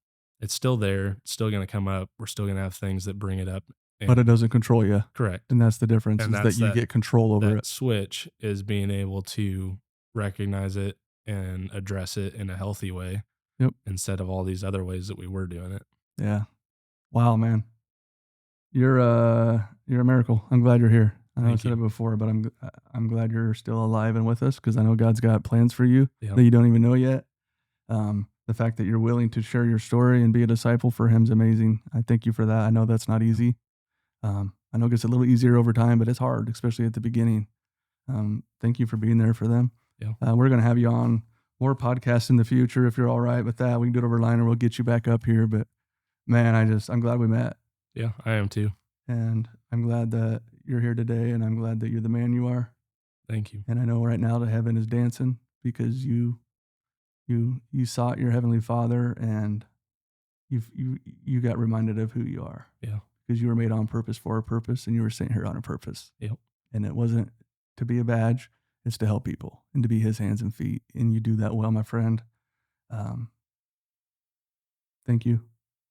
It's still there. It's still going to come up. We're still going to have things that bring it up. But it doesn't control you. Correct. And that's the difference, And is that's that you get control over that it. switch is being able to recognize it and address it in a healthy way. Yep. Instead of all these other ways that we were doing it. Yeah. Wow, man. You're a miracle. I'm glad you're here. I know I said it before, but I'm glad you're still alive and with us, because I know God's got plans for you that you don't even know yet. The fact that you're willing to share your story and be a disciple for Him is amazing. I thank you for that. I know that's not easy. I know it gets a little easier over time, but it's hard, especially at the beginning. Thank you for being there for them. Yeah. We're going to have you on more podcasts in the future. If you're all right with that, we can do it over line or we'll get you back up here. But man, I'm glad we met. Yeah, I am too. And I'm glad that you're here today, and I'm glad that you're the man you are. Thank you. And I know right now that heaven is dancing because you sought your Heavenly Father, and you got reminded of who you are. Yeah. Because you were made on purpose for a purpose, and you were sent here on a purpose. Yep. And it wasn't to be a badge, it's to help people and to be His hands and feet. And you do that well, my friend. Thank you.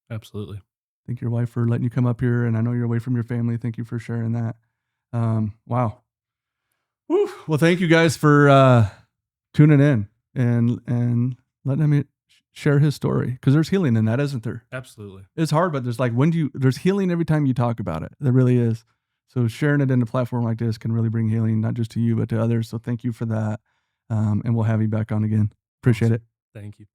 Absolutely. Thank your wife for letting you come up here, and I know you're away from your family. Thank you for sharing that. Wow. Woo. Well, thank you guys for tuning in and letting him share his story, because there's healing in that, isn't there? Absolutely. It's hard, but there's healing every time you talk about it. There really is. So sharing it in a platform like this can really bring healing, not just to you, but to others. So thank you for that. And we'll have you back on again. Appreciate it. Thank you.